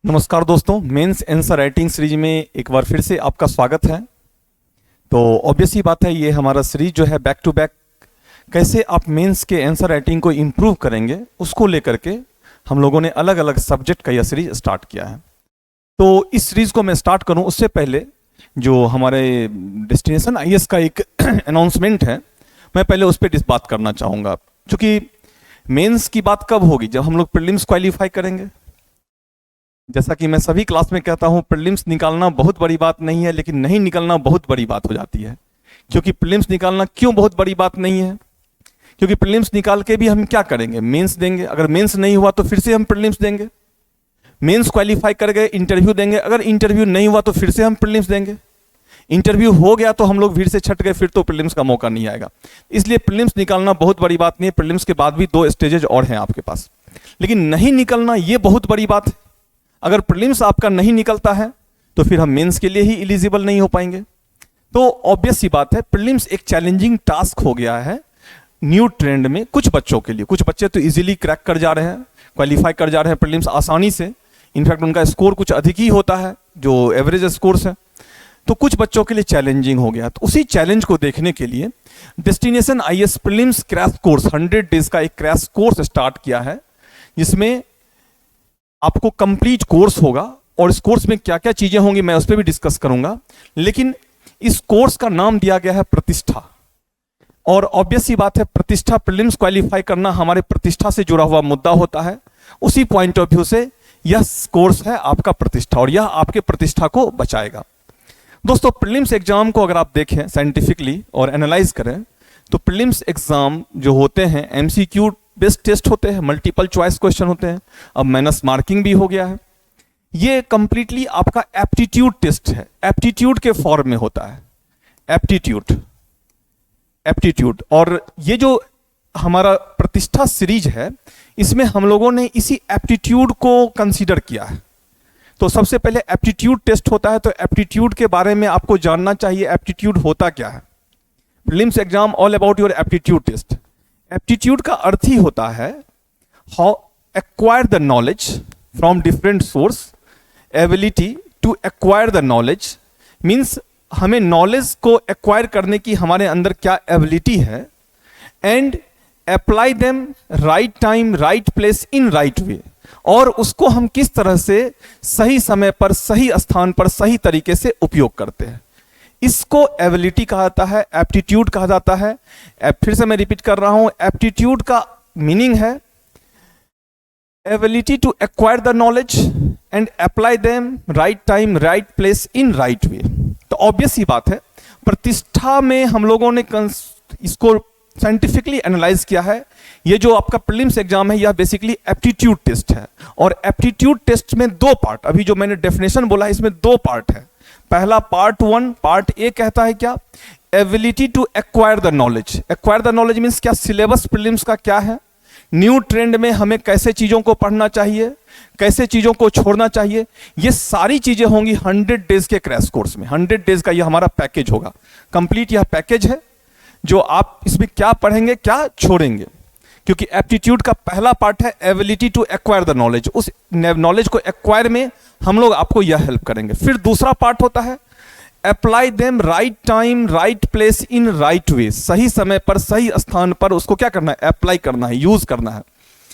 नमस्कार दोस्तों, mains answer writing series में एक बार फिर से आपका स्वागत है। तो ऑब्वियस ही बात है, ये हमारा सीरीज जो है बैक टू बैक कैसे आप मेंस के आंसर राइटिंग को इम्प्रूव करेंगे उसको लेकर के हम लोगों ने अलग अलग सब्जेक्ट का यह सीरीज स्टार्ट किया है। तो इस सीरीज को मैं स्टार्ट करूं उससे पहले जो हमारे डेस्टिनेशन आईएएस का एक अनाउंसमेंट है, मैं पहले उस पर बात करना चाहूँगा। क्योंकि मेंस की बात कब होगी? जब हम लोग प्रीलिम्स क्वालिफाई करेंगे। जैसा कि मैं सभी क्लास में कहता हूं, प्रीलिम्स निकालना बहुत बड़ी बात नहीं है, लेकिन नहीं निकलना बहुत बड़ी बात हो जाती है। क्योंकि प्रीलिम्स निकालना क्यों बहुत बड़ी बात नहीं है? क्योंकि प्रीलिम्स निकाल के भी हम क्या करेंगे? मेंस देंगे। अगर मेंस नहीं हुआ तो फिर से हम प्रीलिम्स देंगे। मेंस क्वालिफाई कर गए, इंटरव्यू देंगे। अगर इंटरव्यू नहीं हुआ तो फिर से हम प्रीलिम्स देंगे। इंटरव्यू हो गया तो हम लोग फिर से छट गए, फिर तो प्रीलिम्स का मौका नहीं आएगा। इसलिए प्रीलिम्स निकालना बहुत बड़ी बात नहीं है। प्रीलिम्स के बाद भी 2 स्टेजेज और हैं आपके पास, लेकिन नहीं निकलना ये बहुत बड़ी बात है। अगर प्रीलिम्स आपका नहीं निकलता है तो फिर हम मेंस के लिए ही एलिजिबल नहीं हो पाएंगे। तो ऑब्वियस सी बात है, प्रीलिम्स एक चैलेंजिंग टास्क हो गया है न्यू ट्रेंड में कुछ बच्चों के लिए। कुछ बच्चे तो इजीली क्रैक कर जा रहे हैं, क्वालिफाई कर जा रहे हैं प्रीलिम्स आसानी से। इनफैक्ट उनका स्कोर कुछ अधिक ही होता है जो एवरेज स्कोर्स है। तो कुछ बच्चों के लिए चैलेंजिंग हो गया। तो उसी चैलेंज को देखने के लिए destination IAS prelims crash course 100 days का एक क्रैश कोर्स स्टार्ट किया है, जिसमें आपको कंप्लीट कोर्स होगा। और इस कोर्स में क्या क्या चीजें होंगी मैं उस पर भी डिस्कस करूंगा। लेकिन इस कोर्स का नाम दिया गया है प्रतिष्ठा। और ऑब्वियस सी बात है, प्रतिष्ठा प्रीलिम्स क्वालिफाई करना हमारे प्रतिष्ठा से जुड़ा हुआ मुद्दा होता है। उसी पॉइंट ऑफ व्यू से यह कोर्स है आपका प्रतिष्ठा, और यह आपके प्रतिष्ठा को बचाएगा। दोस्तों, प्रीलिम्स एग्जाम को अगर आप देखें साइंटिफिकली और एनालाइज करें तो प्रीलिम्स एग्जाम जो होते हैं एमसीक्यू बेस्ड टेस्ट होते हैं, मल्टीपल चॉइस क्वेश्चन होते हैं। अब माइनस मार्किंग भी हो गया है। ये कंप्लीटली आपका एप्टीट्यूड टेस्ट है, एप्टीट्यूड के फॉर्म में होता है। एप्टीट्यूड और ये जो हमारा प्रतिष्ठा सीरीज है, इसमें हम लोगों ने इसी एप्टीट्यूड को कंसीडर किया है। तो सबसे पहले एप्टीट्यूड टेस्ट होता है, तो एप्टीट्यूड के बारे में आपको जानना चाहिए। एप्टीट्यूड होता क्या है? Prelims exam all about your aptitude test. Aptitude का अर्थ ही होता है how acquire the knowledge from different source. Ability to acquire the knowledge means हमें नॉलेज को एक्वायर करने की हमारे अंदर क्या एबिलिटी है, and apply them right time right place in right way. और उसको हम किस तरह से सही समय पर सही स्थान पर सही तरीके से उपयोग करते हैं, इसको एबिलिटी कहा जाता है, एप्टीट्यूड कहा जाता है। फिर से मैं रिपीट कर रहा हूं, एप्टीट्यूड का मीनिंग है ability to acquire the knowledge and apply them right time right place in right way. तो ऑब्वियस ही बात है, प्रतिष्ठा में हम लोगों ने इसको साइंटिफिकली एनालाइज किया है। ये जो आपका प्रीलिम्स एग्जाम है, यह बेसिकली एप्टीट्यूड टेस्ट है। और एप्टीट्यूड टेस्ट में 2 पार्ट, अभी जो मैंने डेफिनेशन बोला है इसमें 2 पार्ट है। पहला पार्ट 1, पार्ट ए कहता है क्या? Ability to acquire the knowledge. Acquire the knowledge means क्या? सिलेबस प्रीलिम्स का क्या है, न्यू ट्रेंड में हमें कैसे चीजों को पढ़ना चाहिए, कैसे चीजों को छोड़ना चाहिए, ये सारी चीजें होंगी 100 डेज के क्रैश कोर्स में। 100 डेज का यह हमारा पैकेज होगा। कंप्लीट यह पैकेज है जो आप इसमें क्या पढ़ेंगे क्या छोड़ेंगे। क्योंकि एप्टीट्यूड का पहला पार्ट है ability to acquire the knowledge. उस नॉलेज को एक्वायर में हम लोग आपको यह हेल्प करेंगे। फिर दूसरा पार्ट होता है apply them right time right place in right वे। सही समय पर सही स्थान पर उसको क्या करना है? अप्लाई करना है, यूज करना है।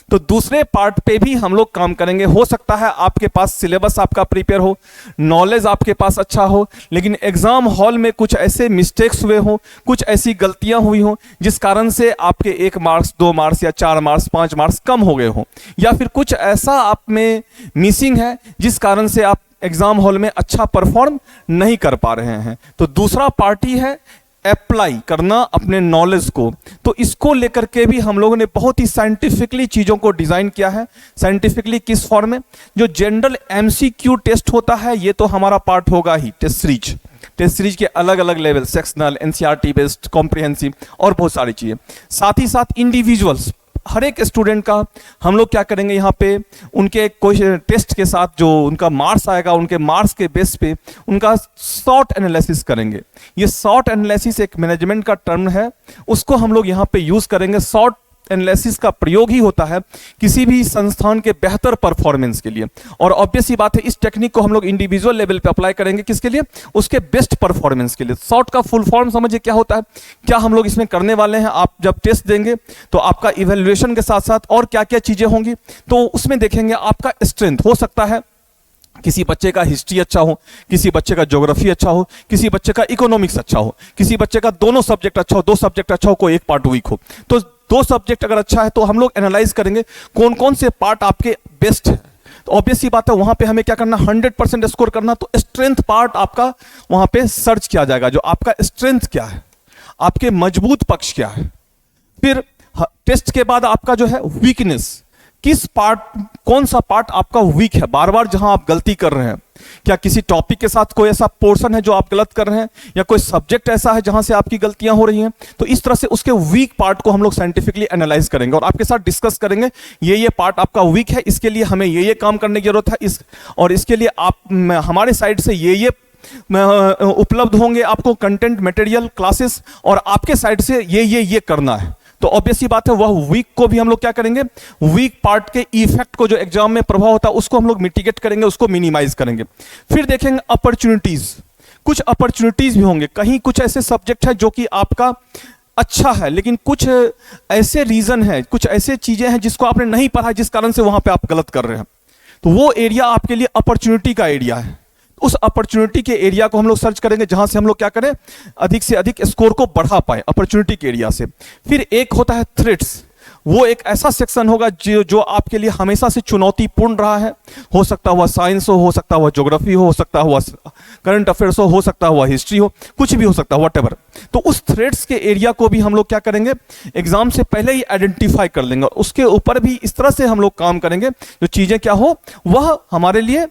तो दूसरे पार्ट पे भी हम लोग काम करेंगे। हो सकता है आपके पास सिलेबस आपका प्रिपेयर हो, नॉलेज आपके पास अच्छा हो, लेकिन एग्जाम हॉल में कुछ ऐसे मिस्टेक्स हुए हो, कुछ ऐसी गलतियां हुई हो जिस कारण से आपके 1 मार्क्स 2 मार्क्स या 4 मार्क्स 5 मार्क्स कम हो गए हो, या फिर कुछ ऐसा आप में मिसिंग है जिस कारण से आप एग्जाम हॉल में अच्छा परफॉर्म नहीं कर पा रहे हैं। तो दूसरा पार्टी है अप्लाई करना अपने नॉलेज को। तो इसको लेकर के भी हम लोगों ने बहुत ही साइंटिफिकली चीजों को डिजाइन किया है। साइंटिफिकली किस फॉर्म में? जो जनरल एमसीक्यू टेस्ट होता है ये तो हमारा पार्ट होगा ही, टेस्ट सीरीज के अलग अलग level, sectional, NCERT based, comprehensive और बहुत सारी चीजें। साथ ही साथ इंडिविजुअल्स, हर एक स्टूडेंट का हम लोग क्या करेंगे यहाँ पे, उनके क्वेश्चन टेस्ट के साथ जो उनका मार्क्स आएगा, उनके मार्क्स के बेस पे उनका शॉर्ट एनालिसिस करेंगे। ये शॉर्ट एनालिसिस एक मैनेजमेंट का टर्म है, उसको हम लोग यहाँ पे यूज करेंगे। शॉर्ट एनालिसिस का प्रयोग ही होता है किसी भी संस्थान के बेहतर परफॉर्मेंस के लिए। और ऑब्वियस ही बात है, इस टेक्निक को हम लोग इंडिविजुअल लेवल पे अप्लाई करेंगे, किसके लिए? उसके बेस्ट परफॉर्मेंस के लिए। शॉर्ट का फुल फॉर्म समझिए क्या होता है, क्या हम लोग इसमें करने वाले हैं। आप जब टेस्ट देंगे तो आपका इवैल्यूएशन के साथ साथ और क्या क्या चीजें होंगी, तो उसमें देखेंगे आपका स्ट्रेंथ। हो सकता है किसी बच्चे का हिस्ट्री अच्छा हो, किसी बच्चे का ज्योग्राफी अच्छा हो, किसी बच्चे का इकोनॉमिक्स अच्छा हो, किसी बच्चे का दोनों सब्जेक्ट अच्छा हो, दो सब्जेक्ट अच्छा हो, कोई एक पार्ट वीक हो। तो दो सब्जेक्ट अगर अच्छा है तो हम लोग एनालाइज करेंगे कौन कौन से पार्ट आपके बेस्ट है। तो ऑब्वियस ही बात है, वहां पे हमें क्या करना, 100% स्कोर करना। तो स्ट्रेंथ पार्ट आपका वहां पे सर्च किया जाएगा, जो आपका स्ट्रेंथ क्या है, आपके मजबूत पक्ष क्या है। फिर टेस्ट के बाद आपका जो है वीकनेस, किस पार्ट, कौन सा पार्ट आपका वीक है, बार बार जहां आप गलती कर रहे हैं। क्या किसी टॉपिक के साथ कोई ऐसा पोर्शन है जो आप गलत कर रहे हैं, या कोई सब्जेक्ट ऐसा है जहां से आपकी गलतियां हो रही हैं। तो इस तरह से उसके वीक पार्ट को हम लोग साइंटिफिकली एनालाइज करेंगे और आपके साथ डिस्कस करेंगे, ये पार्ट आपका वीक है, इसके लिए हमें ये काम करने की जरूरत है, और इसके लिए आप हमारे साइड से ये उपलब्ध होंगे आपको कंटेंट मटेरियल क्लासेस, और आपके साइड से ये करना है। तो ऑब्वियसली बात है, वह वीक को भी हम लोग क्या करेंगे, वीक पार्ट के इफेक्ट को जो एग्जाम में प्रभाव होता है उसको हम लोग मिटिगेट करेंगे, उसको मिनिमाइज करेंगे। फिर देखेंगे अपॉर्चुनिटीज, कुछ अपॉर्चुनिटीज भी होंगे, कहीं कुछ ऐसे सब्जेक्ट है जो कि आपका अच्छा है, लेकिन कुछ ऐसे रीजन है, कुछ ऐसे चीजें हैं जिसको आपने नहीं पढ़ा, जिस कारण से वहां पे आप गलत कर रहे हैं। तो वो एरिया आपके लिए अपॉर्चुनिटी का एरिया है। उस अपॉर्चुनिटी के एरिया को हम लोग सर्च करेंगे जहां से हम लोग क्या करें, अधिक से अधिक स्कोर को बढ़ा पाए अपॉर्चुनिटी के एरिया से। फिर एक होता है थ्रेट्स, वो एक ऐसा सेक्शन होगा जो आपके लिए हमेशा से चुनौतीपूर्ण रहा है। हो सकता हुआ साइंस हो सकता हुआ ज्योग्राफी हो सकता हुआ करंट अफेयर्स हो सकता हुआ हिस्ट्री हो, कुछ भी हो सकता है, व्हाटएवर। तो उस थ्रेड्स के एरिया को भी हम लोग क्या करेंगे, एग्जाम से पहले ही आइडेंटिफाई कर लेंगे, और उसके ऊपर भी इस तरह से हम लोग काम करेंगे जो चीजें क्या हो, वह हमारे लिए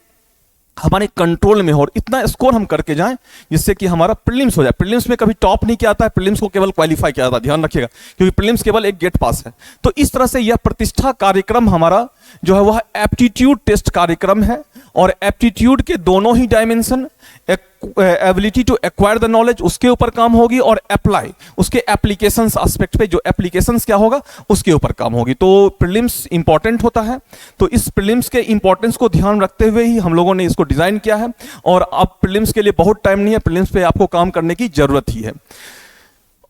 हमारे कंट्रोल में हो, और इतना स्कोर हम करके जाएं जिससे कि हमारा प्रीलिम्स हो जाए। प्रीलिम्स में कभी टॉप नहीं किया जाता है, प्रीलिम्स को केवल क्वालिफाई किया जाता है, ध्यान रखिएगा, क्योंकि प्रीलिम्स केवल एक गेट पास है। तो इस तरह से यह प्रतिष्ठा कार्यक्रम हमारा जो है वह एप्टीट्यूड टेस्ट कार्यक्रम है, और एप्टीट्यूड के दोनों ही dimension, ability to acquire the knowledge उसके ऊपर काम होगी, और अप्लाई उसके एप्लीकेशंस एस्पेक्ट पे, जो एप्लीकेशंस क्या होगा उसके ऊपर काम होगी। तो प्रीलिम्स इंपॉर्टेंट होता है, तो इस प्रीलिम्स के इंपॉर्टेंस को ध्यान रखते हुए ही हम लोगों ने इसको डिजाइन किया है। और अब प्रीलिम्स के लिए बहुत टाइम नहीं है, प्रीलिम्स पे आपको काम करने की जरूरत ही है।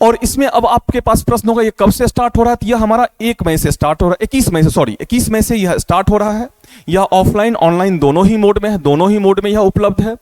और इसमें अब आपके पास प्रश्न होगा, ये कब से स्टार्ट हो रहा है? तो यह हमारा 1 मई से स्टार्ट हो रहा है, 21 मई से यह स्टार्ट हो रहा है। यह ऑफलाइन ऑनलाइन दोनों ही मोड में है, दोनों ही मोड में यह उपलब्ध है।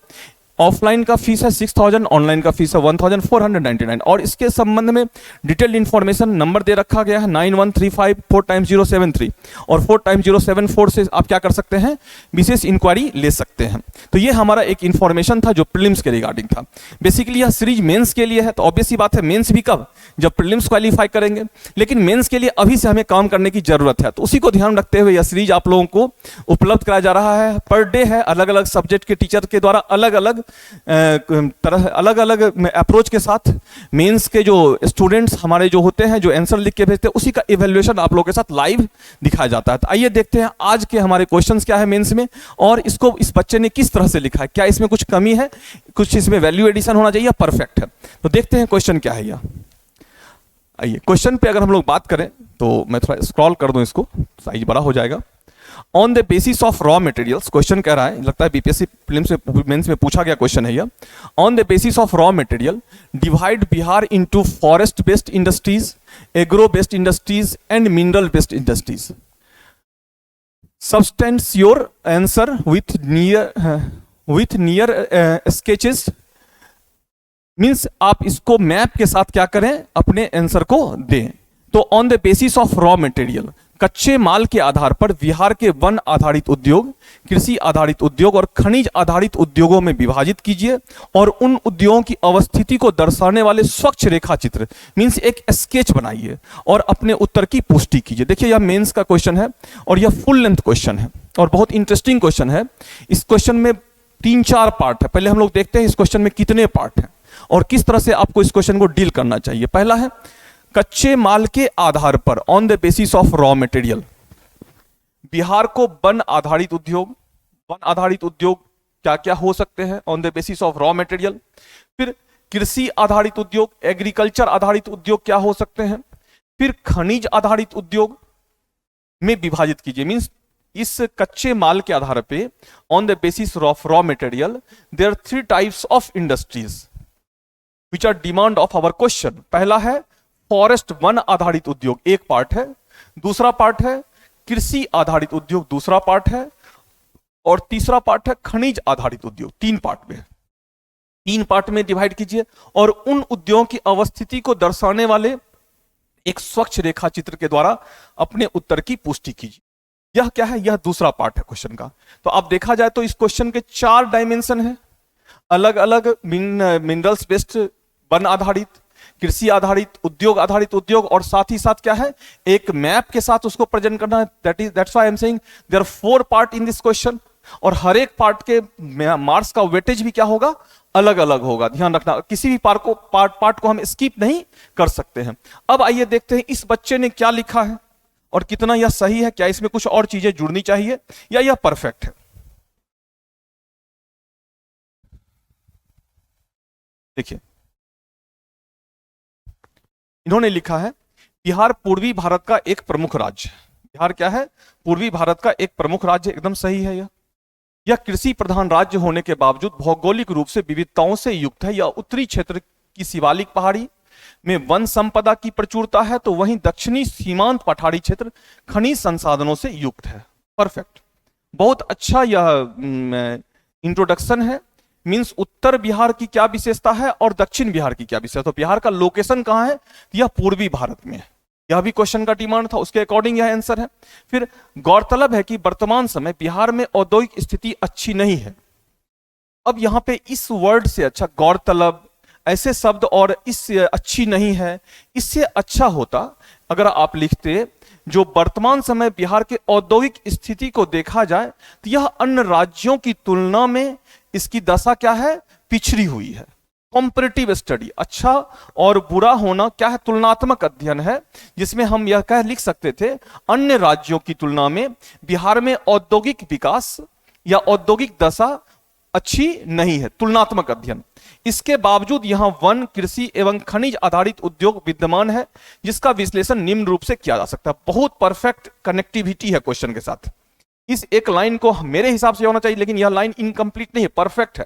ऑफलाइन का फीस है 6000, ऑनलाइन का फीस है 1499। और इसके संबंध में डिटेल्ड इंफॉर्मेशन नंबर दे रखा गया है 9135 4x073, और 4x074 से आप क्या कर सकते हैं, विशेष इंक्वायरी ले सकते हैं। तो ये हमारा एक इंफॉर्मेशन था जो प्रीलिम्स के रिगार्डिंग था। बेसिकली यह सीरीज मेंस के लिए है, तो ऑब्वियस ही बात है मेंस भी कब, जब प्रीलिम्स क्वालिफाई करेंगे, लेकिन मेंस के लिए अभी से हमें काम करने की जरूरत है। तो उसी को ध्यान रखते हुए यह सीरीज आप लोगों को उपलब्ध कराया जा रहा है। पर डे है, अलग अलग सब्जेक्ट के टीचर के द्वारा अलग अलग तरह, अलग अलग अप्रोच के साथ मेंस के जो स्टूडेंट्स हमारे जो होते हैं, जो आंसर लिख के भेजते हैं, उसी का इवैल्यूएशन आप लोगों के साथ लाइव दिखाया जाता है। तो आइए देखते हैं आज के हमारे क्वेश्चंस क्या है मेंस में, और इसको इस बच्चे ने किस तरह से लिखा है, क्या इसमें कुछ कमी है, कुछ इसमें वैल्यू एडिशन होना चाहिए, परफेक्ट है। तो देखते हैं क्वेश्चन क्या है यह। आइए क्वेश्चन पे अगर हम लोग बात करें तो मैं थोड़ा स्क्रॉल कर दूं, इसको साइज बड़ा हो जाएगा। On the basis of raw materials, question कह रहा है, लगता है बीपीएससी प्रीलिम्स में मेंस में पूछा गया क्वेश्चन है यह। On the basis of raw material divide Bihar into forest based industries, agro based industries and mineral based industries. Substance your answer with near sketches, means आप इसको मैप के साथ क्या करें, अपने आंसर को दें। तो on the basis of raw material, कच्चे माल के आधार पर बिहार के वन आधारित उद्योग, कृषि आधारित उद्योग और खनिज आधारित उद्योगों में विभाजित कीजिए, और उन उद्योगों की अवस्थिति को दर्शाने वाले स्वच्छ रेखा चित्र, मीन्स एक स्केच बनाइए, और अपने उत्तर की पुष्टि कीजिए। देखिए यह मेंस का क्वेश्चन है, और यह फुल लेंथ क्वेश्चन है, और बहुत इंटरेस्टिंग क्वेश्चन है। इस क्वेश्चन में 3-4 पार्ट है। पहले हम लोग देखते हैं इस क्वेश्चन में कितने पार्ट हैं और किस तरह से आपको इस क्वेश्चन को डील करना चाहिए। पहला है कच्चे माल के आधार पर, on the basis of raw material, Bihar को वन आधारित उद्योग, वन आधारित उद्योग क्या क्या हो सकते हैं on the basis of raw material. फिर कृषि आधारित उद्योग, एग्रीकल्चर आधारित उद्योग क्या हो सकते हैं। फिर खनिज आधारित उद्योग में विभाजित कीजिए, मीन्स इस कच्चे माल के आधार पे on the basis of raw material there are 3 types of industries which are demand of our question. पहला है फॉरेस्ट वन आधारित उद्योग, एक पार्ट है। दूसरा पार्ट है कृषि आधारित उद्योग, दूसरा पार्ट है। और तीसरा पार्ट है खनिज आधारित उद्योग। 3 पार्ट में, 3 पार्ट में डिवाइड कीजिए और उन उद्योगों की अवस्थिति को दर्शाने वाले एक स्वच्छ रेखा चित्र के द्वारा अपने उत्तर की पुष्टि कीजिए। यह क्या है? यह दूसरा पार्ट है क्वेश्चन का। तो अब देखा जाए तो इस क्वेश्चन के 4 डायमेंशन है, अलग अलग मिनरल्स बेस्ड वन आधारित, कृषि आधारित, उद्योग आधारित उद्योग, और साथ ही साथ क्या है, एक मैप के साथ उसको प्रेजेंट करना है। That's why I am saying there are 4 part in this question, और हर एक पार्ट के मार्क्स का वेटेज भी क्या होगा? अलग अलग होगा। ध्यान रखना, किसी भी पार्ट को हम स्किप नहीं कर सकते हैं। अब आइए देखते हैं इस बच्चे ने क्या लिखा है और कितना यह सही है, क्या इसमें कुछ और चीजें जुड़नी चाहिए या यह परफेक्ट है। देखिए, इन्होंने लिखा है बिहार पूर्वी भारत का एक प्रमुख राज्य। बिहार क्या है? पूर्वी भारत का एक प्रमुख राज्य। एकदम सही है। यह कृषि प्रधान राज्य होने के बावजूद भौगोलिक रूप से विविधताओं से युक्त है। यह उत्तरी क्षेत्र की शिवालिक पहाड़ी में वन संपदा की प्रचुरता है, तो वहीं दक्षिणी सीमांत पठारी क्षेत्र खनिज संसाधनों से युक्त है। परफेक्ट, बहुत अच्छा यह इंट्रोडक्शन है। मींस उत्तर बिहार की क्या विशेषता है और दक्षिण बिहार की क्या विशेषता। तो बिहार का लोकेशन कहां है? यह पूर्वी भारत में है। यह भी क्वेश्चन का डिमांड था, उसके अकॉर्डिंग यह आंसर है। फिर गौरतलब है कि वर्तमान समय बिहार में औद्योगिक स्थिति अच्छी नहीं है। अब यहां पे इस वर्ड से अच्छा, गौरतलब ऐसे शब्द और इस अच्छी नहीं है, इससे अच्छा होता अगर आप लिखते जो वर्तमान समय बिहार के औद्योगिक स्थिति को देखा जाए तो यह अन्य राज्यों की तुलना में इसकी दशा क्या है? पिछड़ी हुई है। कॉम्परेटिव स्टडी, अच्छा और बुरा होना क्या है? तुलनात्मक अध्ययन है, जिसमें हम यह कह लिख सकते थे अन्य राज्यों की तुलना में बिहार में औद्योगिक विकास या औद्योगिक दशा अच्छी नहीं है। तुलनात्मक अध्ययन। इसके बावजूद यहां वन, कृषि एवं खनिज आधारित उद्योग विद्यमान है, जिसका विश्लेषण निम्न रूप से किया जा सकता है। बहुत परफेक्ट कनेक्टिविटी है क्वेश्चन के साथ। इस एक लाइन को मेरे हिसाब से होना चाहिए, लेकिन यह लाइन इनकम्प्लीट नहीं है, परफेक्ट है।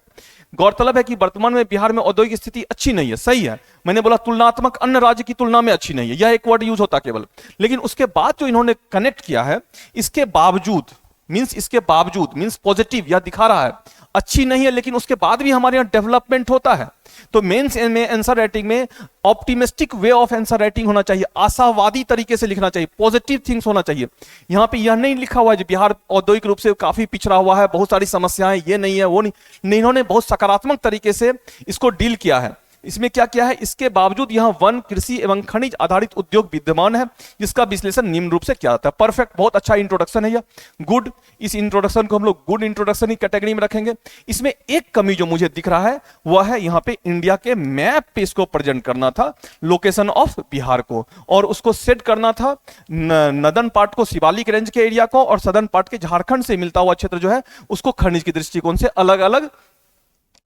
गौरतलब है कि वर्तमान में बिहार में औद्योगिक स्थिति अच्छी नहीं है। सही है, मैंने बोला तुलनात्मक अन्य राज्य की तुलना में अच्छी नहीं है, यह एक वर्ड यूज होता केवल। लेकिन उसके बाद जो इन्होंने कनेक्ट किया है, इसके बावजूद मीन्स पॉजिटिव, यह दिखा रहा है अच्छी नहीं है, लेकिन उसके बाद भी हमारे यहां डेवलपमेंट होता है। तो मेंस में आंसर राइटिंग में optimistic way of answer writing होना चाहिए, आशावादी तरीके से लिखना चाहिए, पॉजिटिव थिंग्स होना चाहिए। यहां पे यह नहीं लिखा हुआ है बिहार औद्योगिक रूप से काफी पिछड़ा हुआ है, बहुत सारी समस्याएं, ये नहीं है वो नहीं। इन्होंने बहुत सकारात्मक तरीके से इसको डील किया है। इसमें क्या किया है? इसके बावजूद यहां वन, कृषि एवं खनिज आधारित उद्योग विद्यमान है, जिसका विश्लेषण निम्न रूप से किया जाता है। परफेक्ट, बहुत अच्छा इंट्रोडक्शन है यह, गुड। इस इंट्रोडक्शन को हम लोग गुड इंट्रोडक्शन की कैटेगरी में रखेंगे। इसमें एक कमी जो मुझे दिख रहा है वह है यहां पे इंडिया के मैप पे इसको प्रेजेंट करना था, लोकेशन ऑफ बिहार को, और उसको सेट करना था नदन पार्ट को शिवालिक रेंज के एरिया को, और सदर्न पार्ट के झारखंड से मिलता हुआ क्षेत्र जो है उसको खनिज के दृष्टिकोण से अलग अलग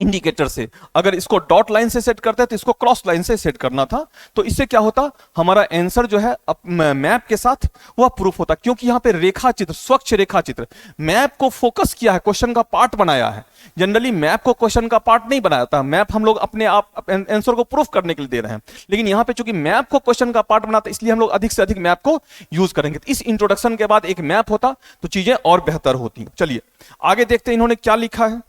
इंडिकेटर से। अगर इसको डॉट लाइन से सेट करते हैं तो इसको क्रॉस लाइन से सेट करना था। तो इससे क्या होता, हमारा आंसर जो है मैप के साथ वह प्रूफ होता, क्योंकि यहां पे रेखा चित्र, स्वच्छ रेखा चित्र, मैप को फोकस किया है, क्वेश्चन का पार्ट बनाया है। जनरली मैप को क्वेश्चन का पार्ट नहीं बनाया था, मैप हम लोग अपने आप आंसर को प्रूफ करने के लिए दे रहे हैं। लेकिन यहां पे चूंकि मैप को क्वेश्चन का पार्ट बनाता, इसलिए हम लोग अधिक से अधिक मैप को यूज करेंगे। इस इंट्रोडक्शन के बाद एक मैप होता तो चीजें और बेहतर होती। चलिए आगे देखते हैं इन्होंने क्या लिखा है।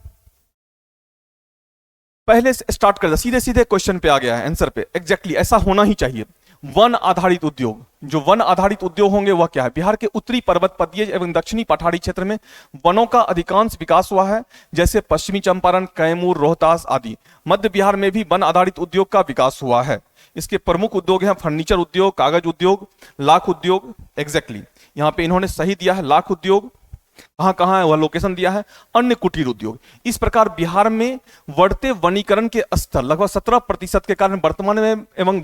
पहले से स्टार्ट कर, सीधे सीधे क्वेश्चन पे आ गया है, आंसर पे। एग्जैक्टली ऐसा होना ही चाहिए। वन आधारित उद्योग, जो वन आधारित उद्योग होंगे वह क्या है? बिहार के उत्तरी पर्वत पदीय एवं दक्षिणी पठारी क्षेत्र में वनों का अधिकांश विकास हुआ है, जैसे पश्चिमी चंपारण, कैमूर, रोहतास आदि। मध्य बिहार में भी वन आधारित उद्योग का विकास हुआ है। इसके प्रमुख उद्योग हैं फर्नीचर उद्योग, कागज उद्योग, लाख उद्योग। एग्जैक्टली यहां पे इन्होंने सही दिया है, लाख उद्योग। कहां कहां है वह लोकेशन दिया है। अन्य कुटीर उद्योग। इस प्रकार बिहार में बढ़ते वनीकरण के स्तर लगभग 17% के कारण वर्तमान में एवं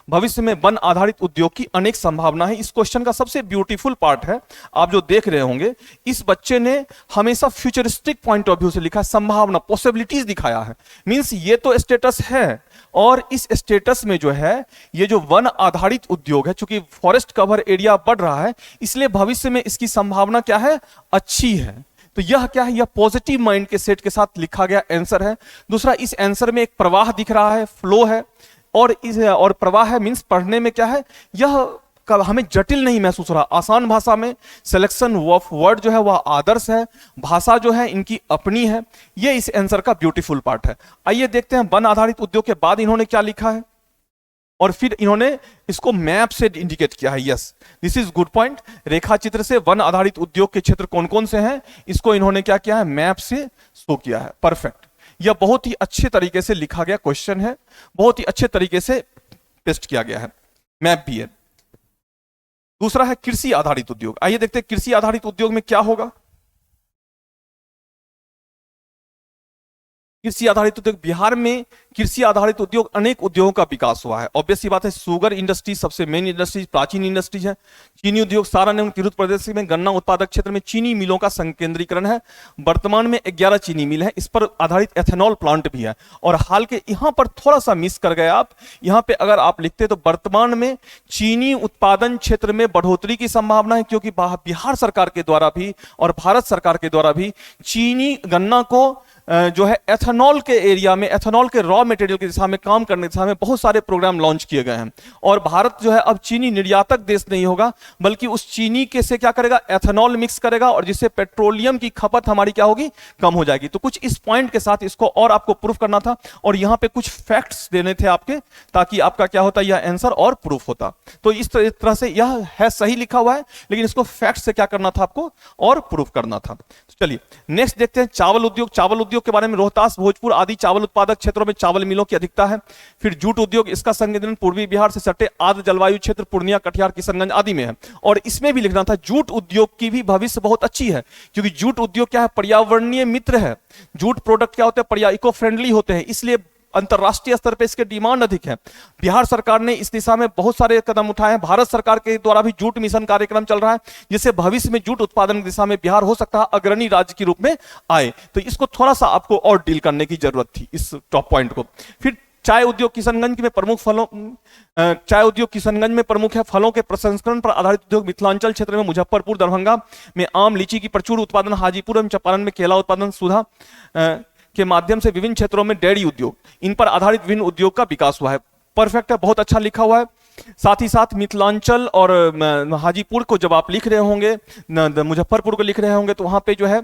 भविष्य में वन आधारित उद्योग की अनेक संभावना है। इस क्वेश्चन का सबसे ब्यूटीफुल पार्ट है, आप जो देख रहे होंगे, इस बच्चे ने हमेशा फ्यूचरिस्टिक पॉइंट ऑफ व्यू से लिखा, संभावना, पॉसिबिलिटीज दिखाया है। मींस ये तो स्टेटस है, और इस स्टेटस में जो है ये जो वन आधारित उद्योग है, चूंकि फॉरेस्ट कवर एरिया बढ़ रहा है, इसलिए भविष्य में इसकी संभावना क्या है, अच्छी है। तो यह क्या है, यह पॉजिटिव माइंड के सेट के साथ लिखा गया आंसर है। दूसरा, इस आंसर में एक प्रवाह दिख रहा है, फ्लो है, और प्रवाह है मींस पढ़ने में क्या है, यह हमें जटिल नहीं महसूस हो रहा, आसान भाषा में, सिलेक्शन ऑफ वर्ड जो है वह आदर्श है, भाषा जो है इनकी अपनी है। यह इस आंसर का ब्यूटीफुल पार्ट है। आइए देखते हैं वन आधारित उद्योग के बाद इन्होंने क्या लिखा है, और फिर इन्होंने इसको मैप से इंडिकेट किया है। Yes, this is good point. रेखा चित्र से वन आधारित उद्योग के क्षेत्र कौन कौन से हैं, इसको इन्होंने क्या किया है, मैप से शो किया है। परफेक्ट। यह बहुत ही अच्छे तरीके से लिखा गया क्वेश्चन है, बहुत ही अच्छे तरीके से टेस्ट किया गया है, मैप भी है। दूसरा है कृषि आधारित उद्योग। आइए देखते हैं कृषि आधारित उद्योग में क्या होगा। कृषि आधारित उद्योग, बिहार में कृषि आधारित उद्योग अनेक उद्योगों का विकास हुआ है। ऑब्वियस सी बात है, शुगर इंडस्ट्री सबसे मेन इंडस्ट्री, प्राचीन इंडस्ट्रीज है। चीनी उद्योग, सारण एवं तिरहुत प्रदेश में गन्ना उत्पादक क्षेत्र में चीनी मिलों का संकेंद्रीकरण है। वर्तमान में 11 चीनी मिल है, इस पर आधारित एथेनॉल प्लांट भी है। और हाल के यहां पर थोड़ा सा मिस कर गए आप, यहां पे अगर आप लिखते तो वर्तमान में चीनी उत्पादन क्षेत्र में बढ़ोतरी की संभावना है, क्योंकि बिहार सरकार के द्वारा भी और भारत सरकार के द्वारा भी चीनी गन्ना को जो है एथेनॉल के एरिया में, एथेनॉल के रॉ मटेरियल की दिशा में काम करने की दिशा में बहुत सारे प्रोग्राम लॉन्च किए गए हैं। और भारत जो है अब चीनी निर्यातक देश नहीं होगा, बल्कि उस चीनी के से क्या करेगा, एथेनॉल मिक्स करेगा, और जिससे पेट्रोलियम की खपत हमारी क्या होगी, कम हो जाएगी। तो कुछ इस पॉइंट के साथ इसको और आपको प्रूफ करना था, और यहां पे कुछ फैक्ट्स देने थे आपके, ताकि आपका क्या होता, यह आंसर और प्रूफ होता। तो इस तरह से यह है, सही लिखा हुआ है, लेकिन इसको फैक्ट से क्या करना था आपको, और प्रूफ करना था। चलिए नेक्स्ट देखते हैं चावल उद्योग। चावल उद्योग के बारे में, रोहतास, भोजपुर आदि चावल उत्पादक क्षेत्रों में चावल मिलों की अधिकता है। फिर जूट उद्योग, इसका संकेंद्रण पूर्वी बिहार से सटे आर्द्र जलवायु क्षेत्र पूर्णिया, कटिहार, किशनगंज आदि में है। और इसमें भी लिखना था जूट उद्योग की भी भविष्य बहुत अच्छी है, क्योंकि जूट उद्योग क्या है, पर्यावरणीय मित्र है। जूट प्रोडक्ट क्या होते हैं, इको फ्रेंडली होते हैं, इसलिए अंतरराष्ट्रीय स्तर पर इसके डिमांड अधिक है। बिहार सरकार ने इस दिशा में बहुत सारे कदम उठाए हैं। भारत सरकार के द्वारा भी जूट मिशन कार्यक्रम चल रहा है, जिससे भविष्य में जूट उत्पादन की दिशा में बिहार हो सकता है अग्रणी राज्य के रूप में आए। तो इसको थोड़ा सा आपको और डील करने की जरूरत थी, इस टॉप पॉइंट को। फिर चाय उद्योग किशनगंज में प्रमुख चाय उद्योग किशनगंज में प्रमुख है। फलों के प्रसंस्करण पर आधारित उद्योग मिथिलांचल क्षेत्र में मुजफ्फरपुर, दरभंगा में आम, लीची की प्रचुर उत्पादन, हाजीपुर एवं चंपारण में केला उत्पादन, सुधा के माध्यम से विभिन्न क्षेत्रों में डेयरी उद्योग, इन पर आधारित विभिन्न उद्योग का विकास हुआ है। परफेक्ट है, बहुत अच्छा लिखा हुआ है। साथ ही साथ मिथिलांचल और हाजीपुर को जब आप लिख रहे होंगे, मुजफ्फरपुर को लिख रहे होंगे, तो वहां पे जो है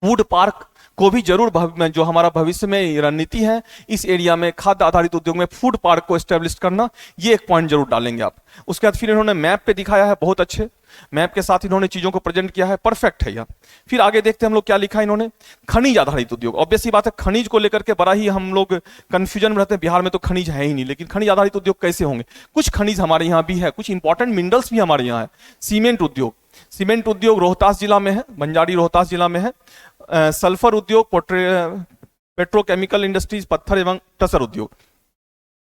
फूड पार्क को भी जरूर, जो हमारा भविष्य में रणनीति है, इस एरिया में खाद्य आधारित उद्योग में फूड पार्क को एस्टेब्लिश करना, ये एक पॉइंट जरूर डालेंगे आप। उसके बाद फिर इन्होंने मैप पे दिखाया है, बहुत अच्छे मैप के साथ इन्होंने चीजों को प्रेजेंट किया है, परफेक्ट है यह। फिर आगे देखते हैं हम लोग क्या लिखा है इन्होंने, खनिज आधारित उद्योग। ऑब्वियस बात है, खनिज को लेकर के बड़ा ही हम लोग कंफ्यूजन में रहते हैं, बिहार में तो खनिज है ही नहीं, लेकिन खनिज आधारित उद्योग कैसे होंगे। कुछ खनिज हमारे यहाँ भी है, कुछ इंपॉर्टेंट मिनरल्स भी हमारे यहाँ है। सीमेंट उद्योग, सीमेंट उद्योग रोहतास जिला में है, बंजारी रोहतास जिला में है। सल्फर उद्योग, पेट्रोकेमिकल इंडस्ट्रीज, पत्थर एवं टसर उद्योग।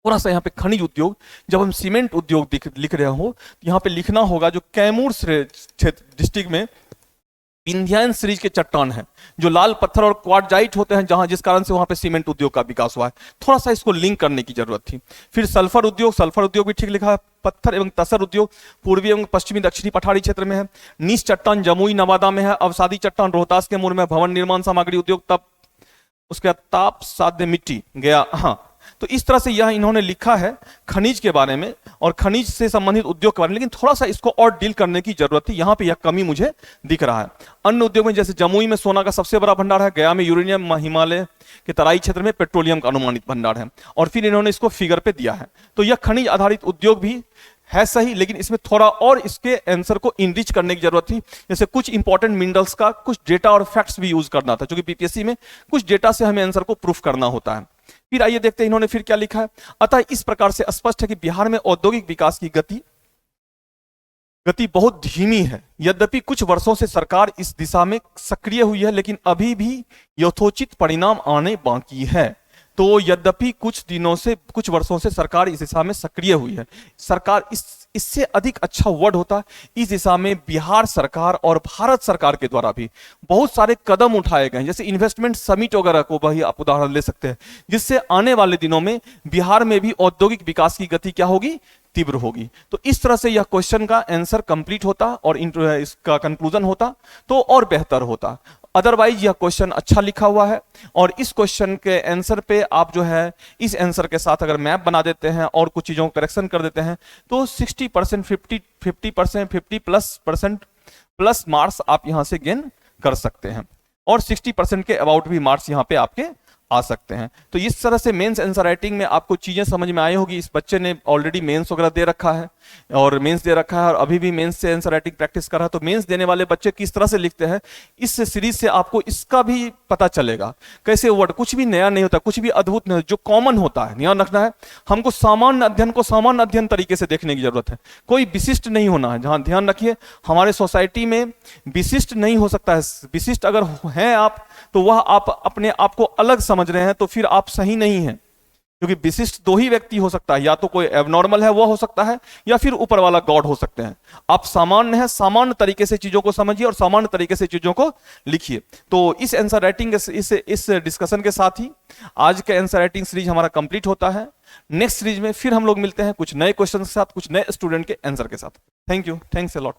थोड़ा सा यहाँ पे खनिज उद्योग, जब हम सीमेंट उद्योग लिख रहे हो, तो यहाँ पे लिखना होगा जो कैमूर डिस्ट्रिक्ट में विंध्याचल सीरीज के चट्टान है, जो लाल पत्थर और क्वार्टजाइट होते हैं, जहां जिस कारण से वहां पे सीमेंट उद्योग का विकास हुआ है। थोड़ा सा इसको लिंक करने की जरूरत थी। फिर सल्फर उद्योग भी ठीक लिखा है। पत्थर एवं तसर उद्योग पूर्वी एवं पश्चिमी दक्षिणी पठारी क्षेत्र में है। नीच चट्टान जमुई नवादा में है। अवसादी चट्टान रोहतास के मूल में। भवन निर्माण सामग्री उद्योग, तब उसके बाद ताप साध्य मिट्टी गया। हाँ, तो इस तरह से यह इन्होंने लिखा है खनिज के बारे में और खनिज से संबंधित उद्योग के बारे में, लेकिन थोड़ा सा इसको और डील करने की जरूरत थी। यहां पे यह कमी मुझे दिख रहा है। अन्य उद्योग में जैसे जमुई में सोना का सबसे बड़ा भंडार है, गया में यूरेनियम, हिमालय के तराई क्षेत्र में पेट्रोलियम का अनुमानित भंडार है, और फिर इन्होंने इसको फिगर पे दिया है। तो यह खनिज आधारित उद्योग भी है सही, लेकिन इसमें थोड़ा और इसके आंसर को इनरिच करने की जरूरत थी। जैसे कुछ इंपॉर्टेंट मिनरल्स का कुछ डेटा और फैक्ट्स भी यूज करना था, क्योंकि बीपीएससी में कुछ डेटा से हमें आंसर को प्रूफ करना होता है। फिर आइए देखते हैं इन्होंने फिर क्या लिखा है। अतः इस प्रकार से स्पष्ट है कि बिहार में औद्योगिक विकास की गति गति बहुत धीमी है। यद्यपि कुछ वर्षों से सरकार इस दिशा में सक्रिय हुई है, लेकिन अभी भी यथोचित परिणाम आने बाकी है। तो यद्यपि कुछ वर्षों से सरकार इस दिशा में सक्रिय हुई है, सरकार इससे अधिक अच्छा वर्ड होता है, इस दिशा में बिहार सरकार और भारत सरकार के द्वारा भी बहुत सारे कदम उठाए गए हैं। जैसे इन्वेस्टमेंट समिट वगैरह को वही आप उदाहरण ले सकते हैं, जिससे आने वाले दिनों में बिहार में भी औद्योगिक विकास की गति क्या होगी, तीव्र होगी। तो इस तरह से यह क्वेश्चन का आंसर कंप्लीट होता और इसका कंक्लूजन होता तो और बेहतर होता। अदरवाइज यह क्वेश्चन अच्छा लिखा हुआ है और इस क्वेश्चन के आंसर पे आप जो है इस आंसर के साथ अगर मैप बना देते हैं और कुछ चीजों को करेक्शन कर देते हैं तो 60%, 50% प्लस मार्क्स आप यहां से गेन कर सकते हैं और 60% के अबाउट भी मार्क्स यहां पे आपके आ सकते हैं। तो इस तरह से मेंस आंसर राइटिंग में आपको चीजें समझ में आई होगी। इस बच्चे ने ऑलरेडी मेंस वगैरह दे रखा है और मेंस दे रखा है और अभी भी मेंस से आंसर राइटिंग प्रैक्टिस कर रहा है। तो मेंस देने वाले बच्चे किस तरह से लिखते हैं, इस सीरीज से आपको इसका भी पता चलेगा। कैसे वर्ड, कुछ भी नया नहीं होता, कुछ भी अद्भुत नहीं, जो कॉमन होता है ध्यान रखना है। हमको सामान्य अध्ययन को सामान्य अध्ययन तरीके से देखने की जरूरत है, कोई विशिष्ट नहीं होना है। जहां ध्यान रखिए, हमारे सोसाइटी में विशिष्ट नहीं हो सकता है। विशिष्ट अगर हैं आप तो वह आप अपने आप को अलग समझ रहे हैं तो फिर आप सही नहीं हैं, क्योंकि विशिष्ट दो ही व्यक्ति हो सकता है, या तो कोई एबनॉर्मल है वो हो सकता है या फिर ऊपर वाला गॉड हो सकते हैं। आप सामान्य हैं, सामान्य तरीके से चीजों को समझिए और सामान्य तरीके से चीजों को लिखिए। तो इस आंसर राइटिंग इस डिस्कशन के साथ ही आज का आंसर राइटिंग सीरीज हमारा कंप्लीट होता है। नेक्स्ट सीरीज में फिर हम लोग मिलते हैं कुछ नए क्वेश्चन के साथ, कुछ नए स्टूडेंट के आंसर के साथ। Thank you, thanks a lot.